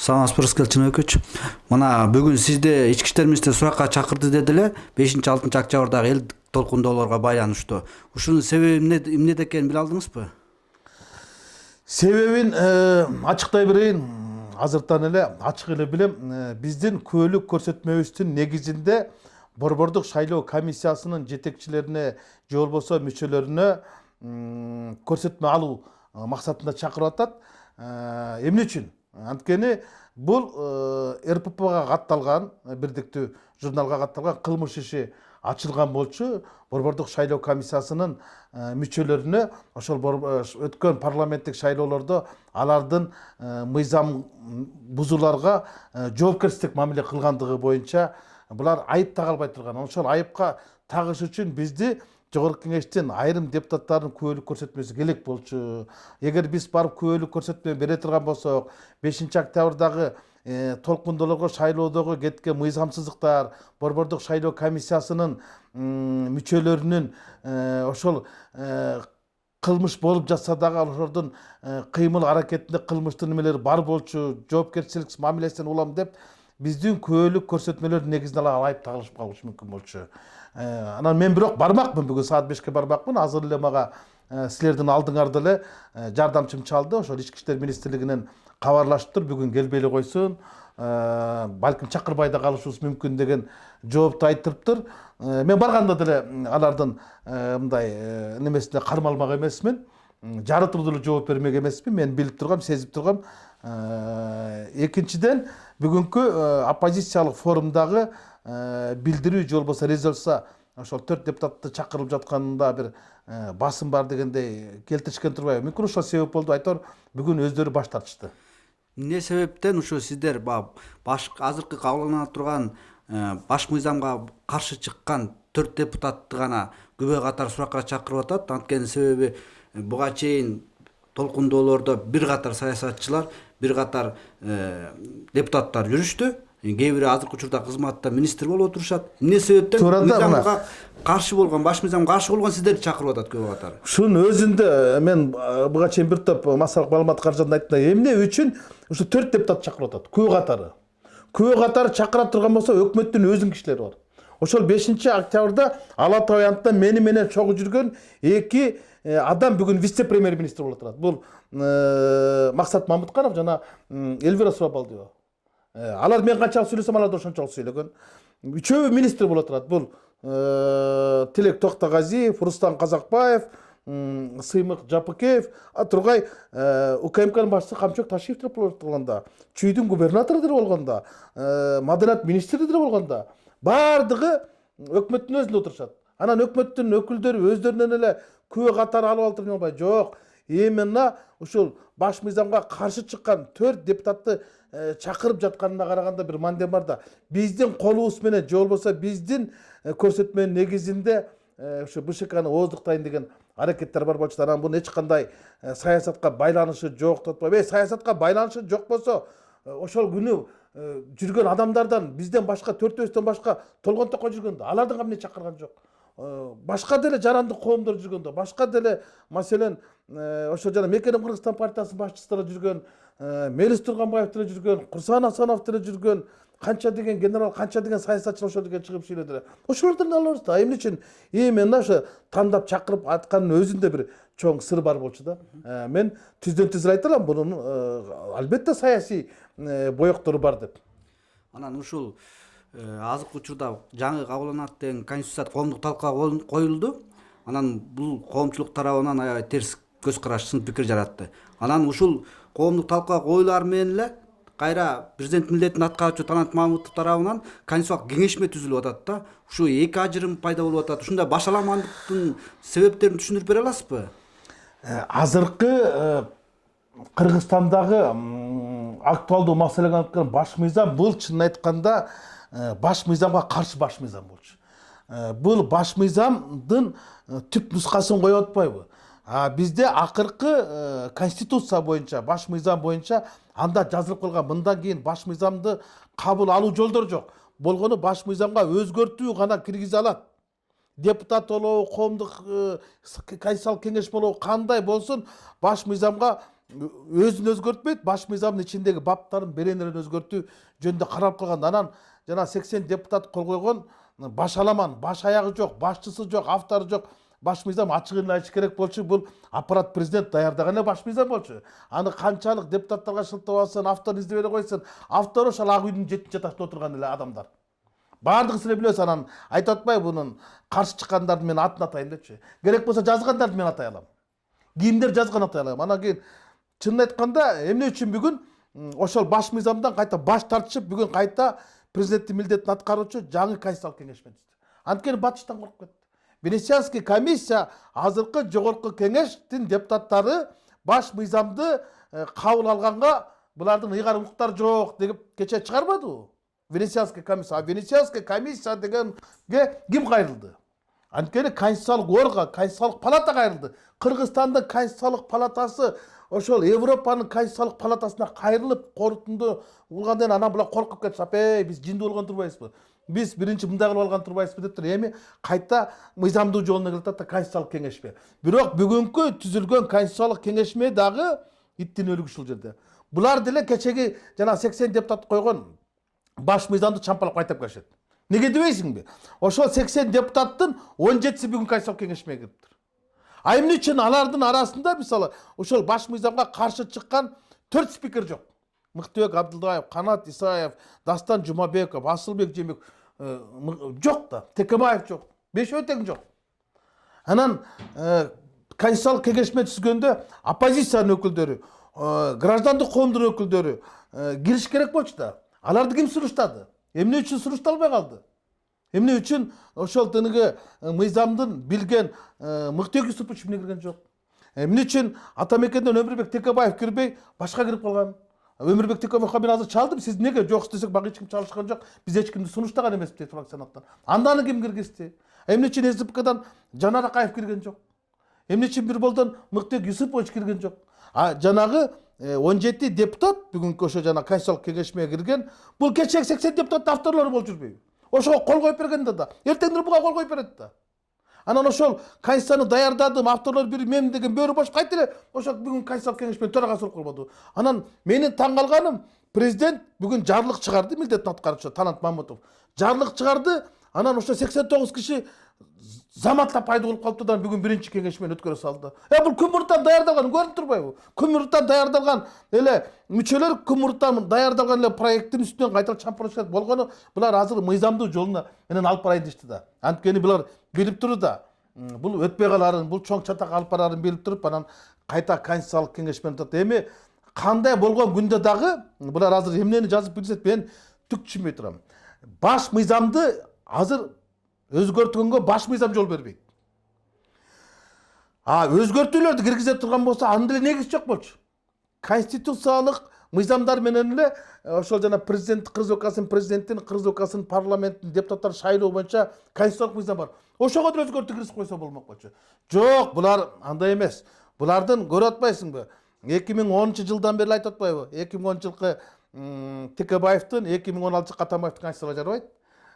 Саламатсызбы, Рыскелдин Өкүч. Мына бүгүн сизди ички иштер министри суракка чакырды деди эле 5-6 октябрдагы эл толкундоолорго байланыштуу. Ушунун себеби эмнеде экенин биле алдыңызбы? Себебин ачыктай берейин. Азыртан эле ачык эле билем. Биздин көөлүк көрсөтмөбүздүн негизинде Борбордук шайлоо комиссиясынын жетекчилерине же болбосо мүчөлөрүнө көрсөтмө алуу максатында чакырып атат. Эмне үчүн? Анткени бул РППга катталган, бирдиктүү журналга катталган кылмыш иши ачылган болчу. Борбордук шайлоо комиссиясынын мүчөлөрүнө ошол өткөн парламенттик шайлоолордо алардын мыйзам бузууларга жоопкерчилик мамиле кылгандыгы боюнча булар айып тага албай турган. Ошол айыпка тагыш үчүн бизди Жогорку кеңештин айрым депутаттардын күбөлүк көрсөтмөсү керек болчу. Эгер биз барып күбөлүк көрсөтмө бере турган болсок, 5-октябрдагы толкундоолорго шайлоодогу кеткен мыйзамсыздыктар, Борбордук шайлоо комиссиясынын мүчөлөрүнүн ошол кылмыш болуп жатса дагы ошолордун кыймыл аракетинде кылмыштын немелери бар болчу, жоопкерчилик мамилесинен улам деп биздин күбөлүк көрсөтмөлөрдүн негизинде алар айып тагылышып калышы мүмкүн болчу. Анан мен бирок бармакмын, бүгүн саат 5-ке бармакмын. Азыр эле мага силердин алдыңарда эле жардамчым чалды. Ошол ички иштер министрлигинен кабарлашыптыр. Бүгүн келбей эле койсун. Балким чакырбай да калышыбыз мүмкүн деген жоопту айтырыптыр. Мен барганда деле алардын мындай немесине кармалмак эмесмин. Жарытылуу деле жооп бермек эмесмин. Мен билип тургам, сезип тургам. Экинчиден, бүгүнкү оппозициялык форумдагы билдирүү же болбосо резолюция ошол 4 депутатты чакырылып жатканында бир басым бар дегендей келтиришкен турбайбы? Мүмкүн ошол себеп болду, айтор бүгүн өздөрү баш тартышты. Эмне себептен ушу сиздер азыркы кабылгана турган баш мыйзамга каршы чыккан 4 депутатты гана күбө катар суракка чакырып атат? Анткени себеби буга чейин толкундоолордо бир катар саясатчылар, бир катар депутаттар жүрүштү. Кээ бири азыркы учурда кызматта министр болуп отурушат. Эмне себептен мыйзамга каршы болгон, баш мыйзамга каршы болгон сиздерди чакырып атат күбө катары? Ушунун өзүндө мен буга чейин бир топ массалык маалымат каражатында айттым. Эмне үчүн ушу 4 депутат чакырып атат күбө катары? Күбө катары чакыра турган болсо өкмөттүн өзүнүн кишилери бар. Ошол 5-октябрда Ала Тоо аянтта мени менен чогуу жүргөн 2 адам бүгүн вице-премьер-министр болуп турат. Бул Максат Мамытканов жана Эльвира Сурабалдиева. Алар мен канчалык сүйлөсөм, алар да ошончолук сүйлөгөн. Үчөө министр болуп турат. Бул Тилек Токтогазиев, Рустам Казакбаев, Сыймык Жапыкеев, Тургай УКМКнын башчысы Камчок Ташиев деп болуп турганда, Чүйдүн губернатору деп болгондо, Маданият министри деп болгондо, бардыгы өкмөттүн өзүндө отурушат. Анан өкмөттүн өкүлдөрү өздөрүнөн эле күбө катары алып алдырып албай, жок, именно ушул баш мыйзамга каршы чыккан 4 депутатты чакырып жатканына караганда бир мандем бар да. Биздин колубуз менен же болбосо биздин көрсөтмөнүн негизинде ушу БШКны ооздуктайын деген аракеттер бар болчу. Анан бунун эч кандай саясатка байланышы жок деп атпайбы? Саясатка байланышы жок болсо, ошол күнү жүргөн адамдардан бизден башка 4-өстөн башка толгонтокко жүргөндө алардын эмне чакырган жок. Башка деле жарандык коомдор жүргөндө, башка деле маселен ошо жана Мекеним Кыргызстан партиясынын башчысы жүргөн, Мелис Турганбаев деле жүргөн, Курсан Асанов деле жүргөн, канча деген генерал, канча деген саясатчы ошол деген чыгып сүйлөдүлөр. Ошолордун алабыз да. Эмне үчүн? Именно ошо тандап чакырып атканын өзүндө бир чоң сыр бар болчу да. Мен түздөн түз айта алам, бунун албетте саясий боектору бар деп. Анан ушул азыркы учурда жаңы кабылданат деген конституция коомдук талкууга коюлду. Анан бул коомчулук тарабынан аябай терс көз караш, сын пикир жаратты. Анан ушул коомдук талкууга коюлар менен эле кайра президент милдетин аткаруучу Танат Мамытов тарабынан конституциялык кеңешме түзүлүп атат да. Ушу эки ажырым пайда болуп атат. Ушундай башаламандыктын себептерин түшүндүрүп бере аласызбы? Азыркы Кыргызстандагы актуалдуу маселеге айткан баш мыйзам бул чынын айтканда баш мыйзамга каршы баш мыйзам болчу. Бул баш мыйзамдын түп нускасын коюп атпайбы? Бизде акыркы конституция боюнча, баш мыйзам боюнча анда жазылып калган, мындан кийин баш мыйзамды кабыл алуу жолдору жок. Болгону баш мыйзамга өзгөртүү гана киргизе алат. Депутат болобу, коомдук конституциялык кеңеш болобу, кандай болсун, баш мыйзамга өзүн өзгөртпөйт, баш мыйзамдын ичиндеги баптарын беренелерин өзгөртүү жөнүндө каралып калган. Анан жана 80 депутат кол койгон баш аламан, баш аягы жок, башчысы жок, автору жок баш мыйзам ачыгын айтыш керек болчу. Бул аппарат президент даярдаган эле баш мыйзам болчу. Аны канчалык депутаттарга шылтап алсын, автор издеп эле койсун. Автору ошол ак үйдүн 7-нчи этажында отурган эле адамдар. Бардыгы силер билесиз. Анан айтып атпайбы бунун каршы чыккандарды мен атын атайын депчи. Керек болсо жазгандарды мен атай алам. Кимдер жазган атай алам. Анан кийин чынын айтканда эмне үчүн бүгүн ошол баш мыйзамдан кайта баш тартышып, бүгүн кайта президенттин милдетин аткаруучу жаңы конституциялык кеңешме түздү. Анткени батыштан коркуп кетти. Венецианский комиссия азыркы жогорку кеңештин депутаттары баш мыйзамды кабыл алганга булардын ыйгар укуктары жок деп кече чыгарбадыбы? Венецианский комиссия. А Венецианский комиссия дегенге ким кайрылды? Анткени конституциялык орган, конституциялык палата кайрылды. Кыргызстандын конституциялык палатасы ошол Европанын конституциялык палатасына кайрылып, корутунду булгандан кийин анан булар коркуп кетишип, биз жиндүү болгон турбайбызбы? Биз биринчи мындай кылып алган турбайбызбы деп туруп эми кайта мыйзамдуу жолуна келип атат да конституциялык кеңешме. Бирок бүгүнкү түзүлгөн конституциялык кеңешме дагы иттин өлүгү ушул жерде. Булар деле кечеги жана 80 депутат койгон баш мыйзамды чампалап кайтып келишет. Неге дебейсиңби? Ошол 80 депутаттын 17си бүгүн конституциялык кеңешмеге кириптир. А эмне үчүн алардын арасында мисалы ошол баш мыйзамга каршы чыккан 4 спикер жок? Мыктыбек Абдылдаев, Канат Исаев, Дастан Жумабеков, Асылбек Жемек жок да. Текебаев жок. Бешөө тең жок. Анан конституциялык кеңешме түзгөндө оппозициянын өкүлдөрү, граждандык коомдун өкүлдөрү кириш керек болчу да. Аларды ким суруштады? Эмне үчүн сурушталбай калды? Эмне үчүн ошол тыныгы мыйзамдын билген Мыктыбек Юсупович эмне кирген жок? Эмне үчүн Атамекенден Өмүрбек Текебаев кирбей башка кирип калган? Өмүрбек Текебаевга мен азыр чалдым, сиз неге жок десек багы эч ким чалышкан жок. Биз эч кимди сунуштаган эмеспиз дейт фракциянаттан. Анданы ким киргизди? Эмне үчүн СДПКдан Жанар Акаев кирген жок? Эмне үчүн бир болдон Мыктыбек Юсупович кирген жок? А жанагы 17 депутат бүгүнкү ошо жана конституциялык кеңешмеге кирген, бул кечеги 80 депутат авторлору болуп жүрбөйбү? Ошого кол коюп бергенде да, эртеңдер буга кол коюп берет да. Анан ошол конституцияны даярдадым, авторлор бир мем деген бөрү бош кайта эле ошол бүгүн конституциялык кеңешменин төрагасы болуп калбаду. Анан менин таң калганым, президент бүгүн жарлык чыгарды, милдетин аткаруучу Талант Мамутов. Жарлык чыгарды, анан ошо 89 киши заматта пайда болуп калыптыр да бүгүн биринчи кеңешмени өткөрө салды. Бул күн мурунтан даярдалган, көрүнүп турбайбы? Күн мурунтан даярдалган эле мүчөлөр күн мурунтан даярдалган эле проекттин үстүнөн кайталап чампырышат болгону булар азыр мыйзамдуу жолуна менен алып барайын дешти да. Анткени булар билип туруп да бул өтпөй каларын, бул чоң чатак алып барарын билип туруп анан кайта конституциялык кеңешмени өтөт. Эми кандай болгон күндө дагы булар азыр эмнени жазып билсет мен түк түшүнбөй турам. Баш мыйзамды азыр өзгөрткөнгө баш мыйзам жол бербейт. Өзгөртүүлөрдү киргизе турган болсо аны деле негиз жок болчу. Конституциялык мыйзамдар менен эле ошол жана президент Кыргыз өлкәсинин президентин, Кыргыз өлкәсинин парламентинин депутаттарын шайлоо боюнча конституциялык мыйзам бар. Ошого деле өзгөртүү киргизип койсо болмок болчу. Жок, булар андай эмес. Булардын көрүп атпайсыңбы? 2010-жылдан бери айтып атпайбы? 2010-жылкы Текебаевдин, 2016-жылкы Атамбаевдин конституциясы жарабайт.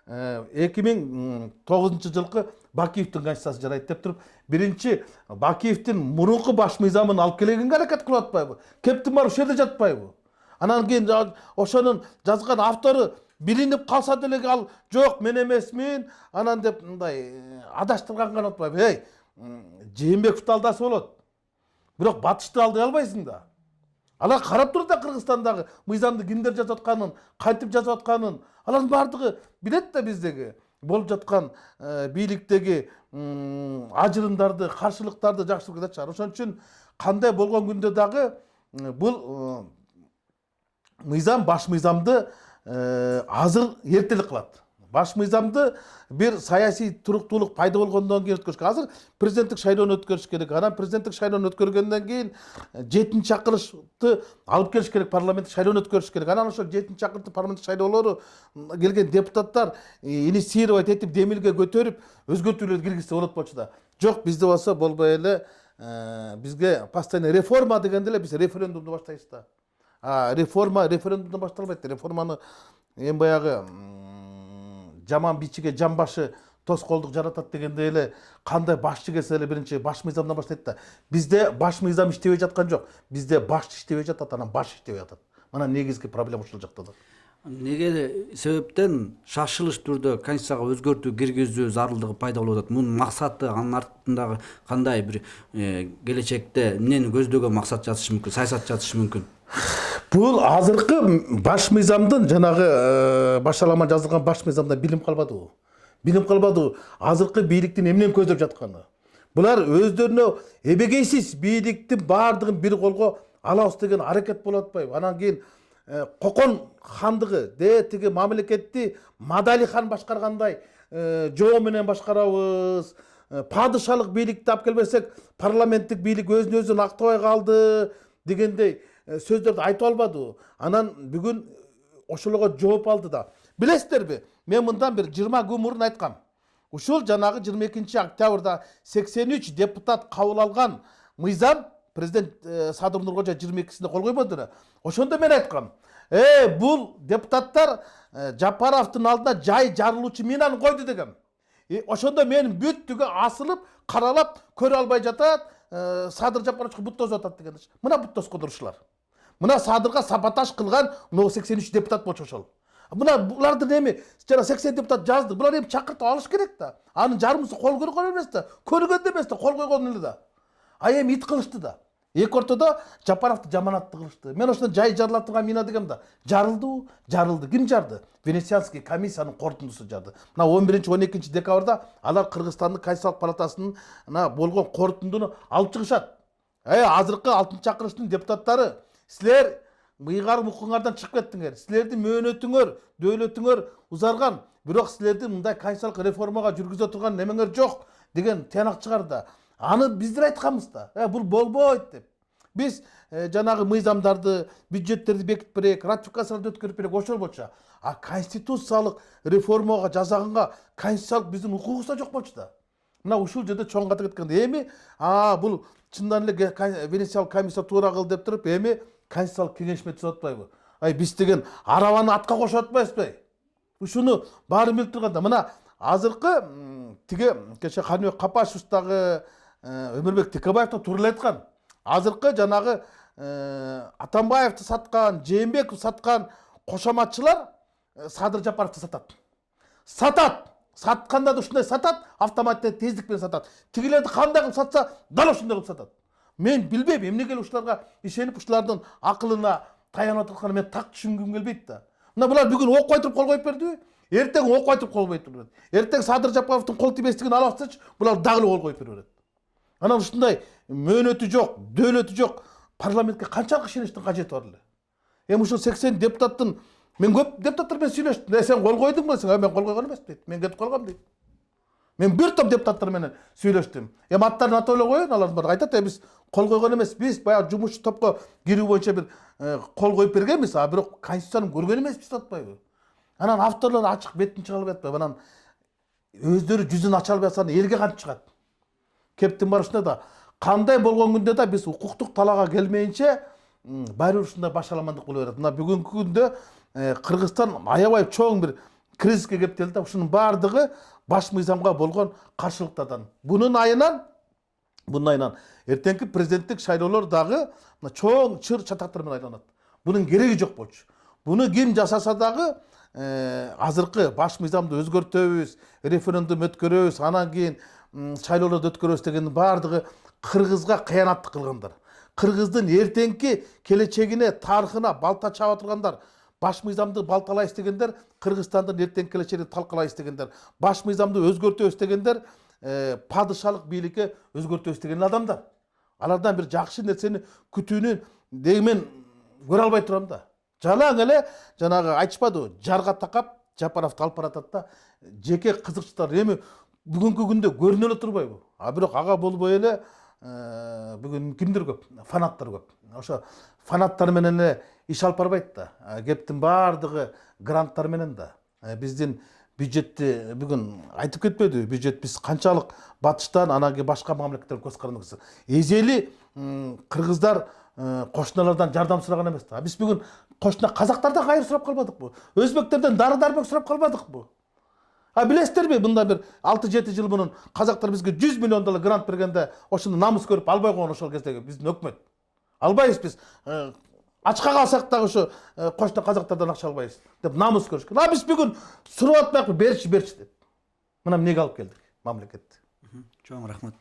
2009-жылкы Бакиевдин конституциясы жарайт деп туруп, биринчи Бакиевдин мурунку баш мыйзамын алып келгенге аракет кылып атпайбы? Кептин барып ошол жерде жатпайбы? Анан кийин ошонун жазган автору билинип калса деле ал жок мен эмесмин, анан деп мындай адаштырганга атпайбы? Жээнбековду алдаса болот. Бирок батышты алдай албайсың да. Алар карап турду да Кыргызстандагы мыйзамды кимдер жазып атканын, кантип жазып атканын. Алардын бардыгы билет да биздеги болуп жаткан бийликтеги ажырымдарды, каршылыктарды жакшы билет чыгар. Ошон үчүн кандай болгон күндө дагы бул мыйзам баш мыйзамды азыр эртелик кылат. Баш мыйзамды бир саясий туруктуулук пайда болгондон кийин өткөрүш керек. Азыр президенттик шайлоону өткөрүш керек. Анан президенттик шайлоону өткөргөндөн кийин 7-чакырышты алып келиш керек, парламенттик шайлоону өткөрүш керек. Анан ошол 7-чакырыштын парламенттик шайлоолору келген депутаттар инициировать этип, демилге көтөрүп, өзгөртүүлөрдү киргизсе болот болчу да. Жок, бизде болсо болбой эле бизге постоянно реформа дегенде эле биз референдумду баштайбыз да. Реформа референдумдан башталбайт. Реформаны эми баягы жаман бичиге жамбашы тоскоолдук жаратат дегендей эле кандай башчы келсе эле биринчи баш мыйзамдан баштайт да. Бизде баш мыйзам иштебей жаткан жок. Бизде башчы иштебей жатат, анан баш иштебей жатат. Мына негизги проблема ушул жакта да. Неге себептен шашылыш түрдө конституцияга өзгөртүү киргизүү зарылдыгы пайда болуп атат? Мунун максаты, анын артындагы кандай бир келечекте эмнени көздөгөн максат жатышы мүмкүн, саясат жатышы мүмкүн? Бул азыркы баш мыйзамдын жанагы башалама жазылган баш мыйзамда билим калбадыбы? Билим калбадыбы? Азыркы бийликтин эмнени көздөп жатканы? Булар өздөрүнө эбегейсиз бийликтин баардыгын бир колго алабыз деген аракет болуп атпайбы? Анан кийин Кокон хандыгы тиги мамлекетти Мадали хан башкаргандай жоо менен башкарабыз. Падышалык бийликти алып келбесек, парламенттик бийлик өзүн өзүн актабай калды дегендей сөздөрдү айтып албадыбы? Анан бүгүн ошолорго жооп алды да. Билесиздерби? Мен мындан бир 20 күн мурун айткам. Ушул жанагы 22 октябрда 83 депутат кабыл алган мыйзам президент Садыр Нуркожо 22-синде кол койбоду эле. Ошондо мен айткам, бул депутаттар Жапаровдун алдына жай жарылуучу минаны койду дегем. Ошондо мен бүттүгө асылып, каралап, көрө албай жатат, Садыр Жапаровго бут тосуп атат деген. Мына бут тоскоду ушулар. Мына Садырга саботаж кылган 83 депутат болчу ошол. Мына булардын эми жана 80 депутат жазды. Булар эми чакыртып алыш керек да. Анын жарымысы кол көргөн эмес да, көргөндө эмес да, кол койгон эле да. Эми ит кылышты да. Эки ортодо Жапаровду жаманатты кылышты. Мен ошондо жай жарылат турган мина дегем да. Жарылды. Ким жарды? Венецианский комиссиянын корутундусу жарды. Мына 11-12 декабрда алар Кыргызстандын Конституциялык палатасынын болгон корутундуну алып чыгышат. Азыркы 6-чакырыштын депутаттары, силер мыйгар мукуңардан чыгып кеттиңер. Силердин мөөнөтүңөр, дөөлөтүңөр узарган, бирок силердин мындай конституциялык реформага жүргүзө турган немеңер жок деген тыянак чыгарды. Аны биздер айтканбыз да. Бул болбойт деп. Биз жанагы мыйзамдарды, бюджеттерди бекитип берек, ратификацияларды өткөрүп берек, ошол болчу. Конституциялык реформага жасаганга конституциялык биздин укугубузда жок болчу да. Мына ушул жерде чоң ката кеткенде эми бул чындан эле Венециялык комиссия туура кыл деп туруп, эми конституциялык кеңешме түзүп атпайбы? Биз деген арабаны атка кошуп атпайбызбы? Ушуну баары билип турганда, мына азыркы тиги кеше Каныбек Капашев дагы Өмүрбек Текебаевди туура эле айткан. Азыркы жанагы Атамбаевди саткан, Жээнбековди саткан кошоматчылар Садыр Жапаровду сатат. Сатканда да ушундай сатат, автоматты тездик менен сатат. Тигилерди кандай кылып сатса, дал ошондой кылып сатат. Мен билбейм, эмнеге ушуларга ишенип, ушулардын акылына таянып атканын мен так түшүнгүм келбейт да. Мына булар бүгүн ок койтуп кол коюп бердиби? Эртең ок койтуп кол коюп берет. Эртең Садыр Жапаровдун кол тийбестигин алабыз, булар дагы кол коюп берет. Анан ушундай мөөнөтү жок, дөөлөтү жок парламентке канчалык ишеништин кажети бар эле? Эми ушул 80 депутаттын мен көп депутаттар менен сүйлөштүм. Сен кол койдуңбу десең, мен кол койгон эмес дейт. Мен кетип калгам дейт. Мен бир топ депутаттар менен сүйлөштүм. Эми аттарын атап эле коеюн, алардын баары айтат, биз кол койгон эмес, биз баягы жумушчу топко кирүү боюнча бир кол коюп бергенбиз, бирок конституцияны көргөн эмеспиз деп атпайбы? Анан авторлор ачык бетин чыга албай атпайбы? Анан өздөрү жүзүн ача албай атса элге кантип чыгат? Кептин барышында да кандай болгон күндө да биз укуктук талаага келмейинче баары ушундай башаламандык боло берет. Мына бүгүнкү күндө Кыргызстан аябай чоң бир кризиске кептелди да, ушунун баардыгы баш мыйзамга болгон каршылыктардан. Бунун айынан эртеңки президенттик шайлоолор дагы чоң чыр чатактар менен айланат. Бунун кереги жок болчу. Буну ким жасаса дагы азыркы баш мыйзамды өзгөртөбүз, референдум өткөрөбүз, анан кийин шайлоолорду өткөрөбүз дегендин баардыгы Кыргызга кыянаттык кылгандар. Кыргыздын эртеңки келечегине, тарыхына балта чаап тургандар. Баш мыйзамды балталайбыз дегендер, Кыргызстандын эртеңки келечегин талкалайбыз дегендер. Баш мыйзамды өзгөртөбүз дегендер, падышалык бийликке өзгөртөбүз деген адамдар. Алардан бир жакшы нерсени күтүүнү мен көрө албай турам да. Жалаң эле жанагы айтышпадыбы, жарга такап Жапаровду алып баратат да, жеке кызыкчылар эми бүгүнкү күндө көрүнө эле турбайбы? Бирок ага болбой эле бүгүн кимдер көп? Фанаттар көп. Ошо фанаттар менен эле иш алып барбайт да. Кептин баардыгы гранттар менен да. Биздин бюджетти бүгүн айтып кетпедиби? Бюджет биз канчалык батыштан анан кийин башка мамлекеттерден көз карандыбыз. Эзели кыргыздар кошуналардан жардам сураган эмес да. Биз бүгүн кошуна казактардан кайыр сурап калбадыкпы? Өзбектерден дары-дармек сурап калбадыкпы? Билесиздерби, мында бир 6-7 жыл мунун казактар бизге 100 миллион доллар грант бергенде ошону намыс көрүп албай койгон ошол кездеги биздин өкмөт. Албайбыз биз. Ачка калсак дагы ошо кошто казактардан акча албайбыз деп намыс көрүшкөн. Биз бүгүн сурап атпайбы, берчи деп. Мына эмнеге алып келдик мамлекетти. Чоң рахмат.